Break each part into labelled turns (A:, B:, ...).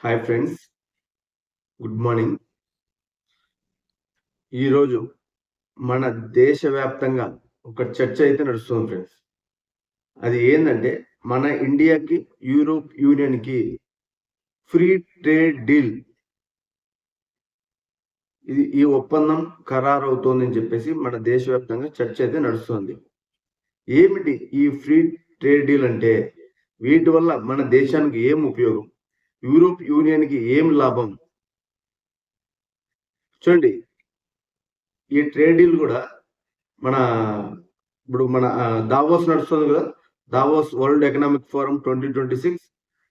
A: Hi friends, good morning. ఈరోజు మన దేశవ్యాప్తంగా ఒక చర్చ అయితే నడుస్తుంది ఫ్రెండ్స్. అది ఏంటంటే మన ఇండియాకి యూరోప్ యూనియన్కి ఫ్రీ ట్రేడ్ డీల్, ఈ ఒప్పందం ఖరారు అవుతోందని చెప్పేసి మన దేశవ్యాప్తంగా చర్చ అయితే నడుస్తుంది. ఏమిటి ఈ ఫ్రీ ట్రేడ్ డీల్ అంటే? వీటి వల్ల మన దేశానికి ఏం ఉపయోగం, యూరోప్ యూనియన్కి ఏం లాభం? చూడండి, ఈ ట్రేడ్ డీల్ కూడా ఇప్పుడు మన దావోస్ నడుస్తుంది కదా, దావోస్ వరల్డ్ ఎకనామిక్ ఫోరం 2026.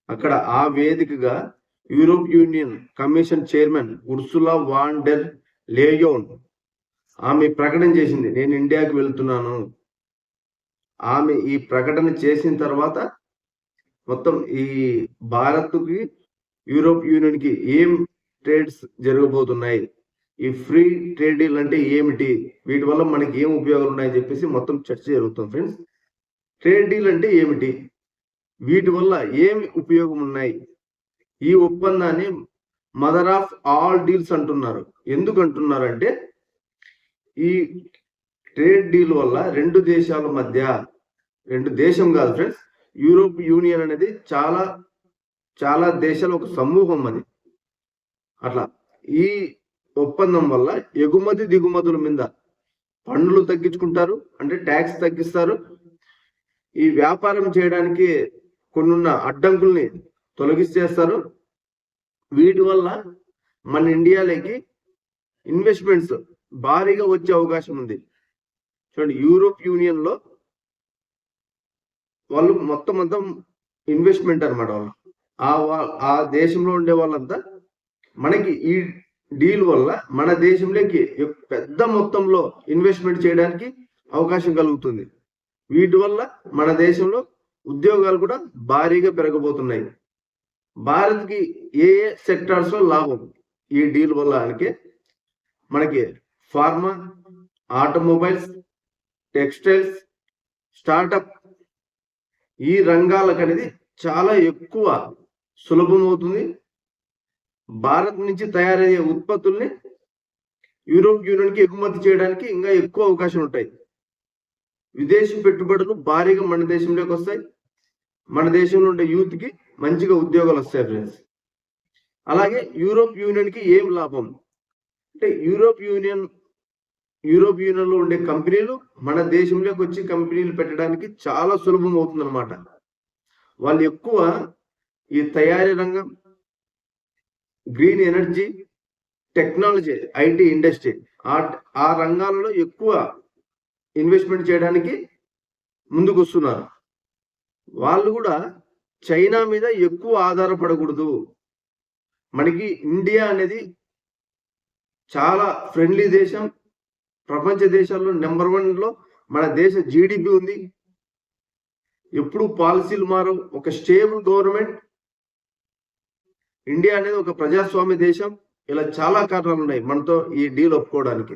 A: అక్కడ ఆ వేదికగా Europe union commission chairman Ursula von der Leyen ఆమె ప్రకటన చేసింది, నేను ఇండియాకి వెళ్తున్నాను. ఆమె ఈ ప్రకటన చేసిన తర్వాత మొత్తం ఈ భారత్కి యూరోప్ యూనియన్కి ఏం ట్రేడ్స్ జరగబోతున్నాయి, ఈ ఫ్రీ ట్రేడ్ డీల్ అంటే ఏమిటి, వీటి వల్ల మనకి ఏం ఉపయోగాలు ఉన్నాయని చెప్పేసి మొత్తం చర్చ జరుగుతుంది ఫ్రెండ్స్. ట్రేడ్ డీల్ అంటే ఏమిటి, వీటి వల్ల ఏమి ఉపయోగం ఉన్నాయి? ఈ ఒప్పందాన్ని మదర్ ఆఫ్ ఆల్ డీల్స్ అంటున్నారు. ఎందుకు అంటున్నారంటే ఈ ట్రేడ్ డీల్ వల్ల రెండు దేశాల మధ్య, రెండు దేశం కాదు ఫ్రెండ్స్, యూరోప్ యూనియన్ అనేది చాలా చాలా దేశాల ఒక సమూహం. అది అట్లా ఈ ఒప్పందం వల్ల ఎగుమతి దిగుమతుల మీద పన్నులు తగ్గించుకుంటారు, అంటే ట్యాక్స్ తగ్గిస్తారు. ఈ వ్యాపారం చేయడానికి కొన్నున్న అడ్డంకుల్ని తొలగిస్తేస్తారు. వీటి వల్ల మన ఇండియాలోకి ఇన్వెస్ట్మెంట్స్ భారీగా వచ్చే అవకాశం ఉంది. చూడండి, యూరోప్ యూనియన్ లో వాళ్ళు మొత్తం ఇన్వెస్ట్మెంట్ అనమాట. వాళ్ళు ఆ దేశంలో ఉండే వాళ్ళంతా మనకి ఈ డీల్ వల్ల మన దేశంలోకి పెద్ద మొత్తంలో ఇన్వెస్ట్మెంట్ చేయడానికి అవకాశం కలుగుతుంది. వీటి వల్ల మన దేశంలో ఉద్యోగాలు కూడా భారీగా పెరగబోతున్నాయి. భారత్కి ఏ సెక్టార్స్ లో లాభం ఈ డీల్ వల్ల అంటే మనకి ఫార్మా, ఆటోమొబైల్స్, టెక్స్టైల్స్, స్టార్టప్, ఈ రంగాలకు అనేది చాలా ఎక్కువ సులభం అవుతుంది. భారత్ నుంచి తయారయ్యే ఉత్పత్తుల్ని యూరోప్ యూనియన్కి ఎగుమతి చేయడానికి ఇంకా ఎక్కువ అవకాశం ఉంటాయి. విదేశీ పెట్టుబడులు భారీగా మన దేశంలోకి వస్తాయి. మన దేశంలో ఉండే యూత్కి మంచిగా ఉద్యోగాలు వస్తాయి ఫ్రెండ్స్. అలాగే యూరోప్ యూనియన్కి ఏం లాభం అంటే యూరోప్ యూనియన్లో ఉండే కంపెనీలు మన దేశంలోకి వచ్చి కంపెనీలు పెట్టడానికి చాలా సులభం అవుతుంది అనమాట. వాళ్ళు ఎక్కువ ఈ తయారీ రంగం, green energy, technology, IT industry, ఆ రంగాలలో ఎక్కువ ఇన్వెస్ట్మెంట్ చేయడానికి ముందుకు వస్తున్నారు. వాళ్ళు కూడా చైనా మీద ఎక్కువ ఆధారపడకూడదు. మనకి ఇండియా అనేది చాలా ఫ్రెండ్లీ దేశం. ప్రపంచ దేశాల్లో నెంబర్ 1లో మన దేశ జీడిపి ఉంది. ఎప్పుడు పాలసీలు మారవు, ఒక స్టేబుల్ గవర్నమెంట్. ఇండియా అనేది ఒక ప్రజాస్వామ్య దేశం. ఇలా చాలా కారణాలు ఉన్నాయి మనతో ఈ డీల్ ఒప్పుకోవడానికి.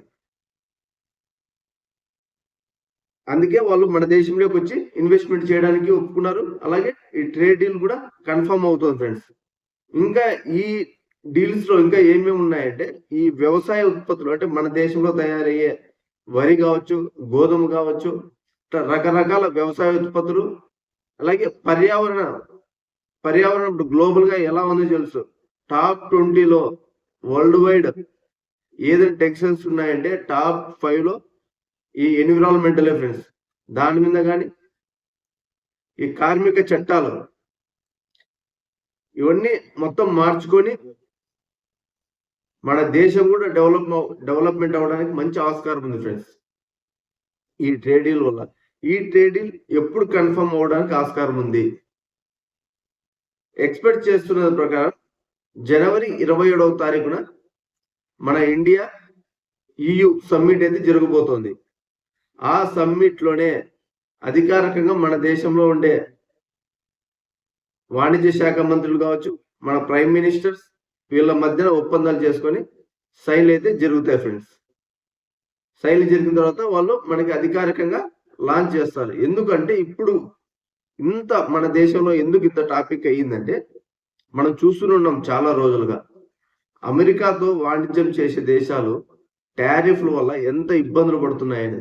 A: అందుకే వాళ్ళు మన దేశంలోకి వచ్చి ఇన్వెస్ట్మెంట్ చేయడానికి ఒప్పుకున్నారు. అలాగే ఈ ట్రేడ్ డీల్ కూడా కన్ఫర్మ్ అవుతుంది ఫ్రెండ్స్. ఇంకా ఈ డీల్స్ లో ఇంకా ఏమేమి ఉన్నాయంటే ఈ వ్యవసాయ ఉత్పత్తులు, అంటే మన దేశంలో తయారయ్యే వరి కావచ్చు, గోధుమ కావచ్చు, రకరకాల వ్యవసాయ ఉత్పత్తులు. అలాగే పర్యావరణం ఇప్పుడు గ్లోబల్ గా ఎలా ఉందో తెలుసు. టాప్ 20లో వరల్డ్ వైడ్ ఏదైనా టెన్షన్స్ ఉన్నాయంటే టాప్ 5లో ఈ ఎన్విరాన్మెంటల్ ఫ్రెండ్స్. దాని మీద కానీ ఈ కార్మిక చట్టాలు, ఇవన్నీ మొత్తం మార్చుకొని మన దేశం కూడా డెవలప్మెంట్ అవ్వడానికి మంచి ఆస్కారం ఉంది ఫ్రెండ్స్ ఈ ట్రేడ్ డీల్ వల్ల. ఈ ట్రేడ్ డీల్ ఎప్పుడు కన్ఫర్మ్ అవ్వడానికి ఆస్కారం ఉంది? ఎక్స్పెక్ట్ చేస్తున్న ప్రకారం జనవరి 27వ తారీఖున మన ఇండియా EU సమ్మిట్ అయితే జరగబోతోంది. ఆ సమ్మిట్ లోనే అధికారికంగా మన దేశంలో ఉండే వాణిజ్య శాఖ మంత్రులు కావచ్చు, మన ప్రైమ్ మినిస్టర్స్, వీళ్ళ మధ్యన ఒప్పందాలు చేసుకొని సైన్లు అయితే జరుగుతాయి ఫ్రెండ్స్. సైన్లు జరిగిన తర్వాత వాళ్ళు మనకి అధికారికంగా లాంచ్ చేస్తారు. ఎందుకంటే ఇప్పుడు ఇంత మన దేశంలో ఎందుకు ఇంత టాపిక్ అయ్యిందంటే మనం చూస్తున్నాం చాలా రోజులుగా. అమెరికాతో వాణిజ్యం చేసే దేశాలు టారిఫ్ల వల్ల ఎంత ఇబ్బందులు పడుతున్నాయని.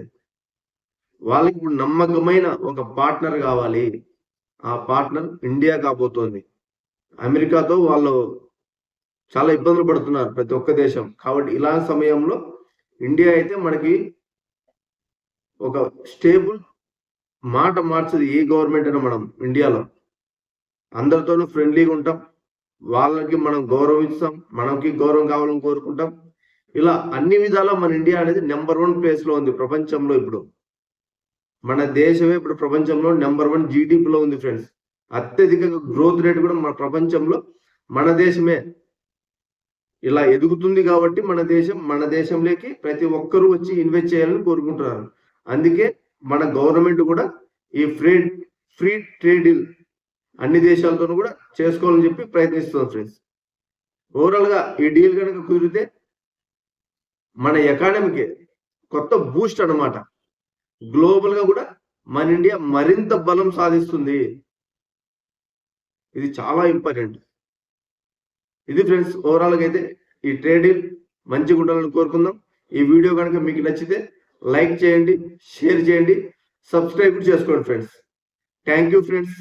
A: వాళ్ళకి ఇప్పుడు నమ్మకమైన ఒక పార్ట్నర్ కావాలి. ఆ పార్ట్నర్ ఇండియా కాబోతోంది. అమెరికాతో వాళ్ళు చాలా ఇబ్బందులు పడుతున్నారు ప్రతి ఒక్క దేశం. కాబట్టి ఇలాంటి సమయంలో ఇండియా అయితే మనకి ఒక స్టేబుల్ మాట మార్చదు ఏ గవర్నమెంట్ అయినా. మనం ఇండియాలో అందరితోనూ ఫ్రెండ్లీగా ఉంటాం. వాళ్ళకి మనం గౌరవం ఇస్తాం. మనకి గౌరవం కావాలని కోరుకుంటాం. ఇలా అన్ని విధాలా మన ఇండియా అనేది నెంబర్ 1 ప్లేస్ లో ఉంది ప్రపంచంలో. ఇప్పుడు మన దేశమే ఇప్పుడు ప్రపంచంలో నెంబర్ 1 జీడిపిలో ఉంది ఫ్రెండ్స్. అత్యధికంగా గ్రోత్ రేట్ కూడా మన ప్రపంచంలో మన దేశమే. ఇలా ఎదుగుతుంది కాబట్టి మన దేశంలోకి ప్రతి ఒక్కరూ వచ్చి ఇన్వెస్ట్ చేయాలని కోరుకుంటున్నారు. అందుకే మన గవర్నమెంట్ కూడా ఈ ఫ్రీ ట్రేడ్ డీల్ అన్ని దేశాలతోనూ కూడా చేసుకోవాలని చెప్పి ప్రయత్నిస్తుంది ఫ్రెండ్స్. ఓవరాల్ గా ఈ డీల్ కనుక కుదిరితే మన ఎకానమీకి కొత్త బూస్ట్ అన్నమాట. గ్లోబల్ గా కూడా మన ఇండియా మరింత బలం సాధిస్తుంది. ఇది చాలా ఇంపార్టెంట్. ఇది ఫ్రెండ్స్ ఓవరాల్ గా అయితే ఈ ట్రేడ్ డీల్ మంచిగా ఉండాలని కోరుకుందాం. ఈ వీడియో కనుక మీకు నచ్చితే లైక్ చేయండి, షేర్ చేయండి, సబ్స్క్రైబ్ చేసుకోండి ఫ్రెండ్స్. Thank you friends.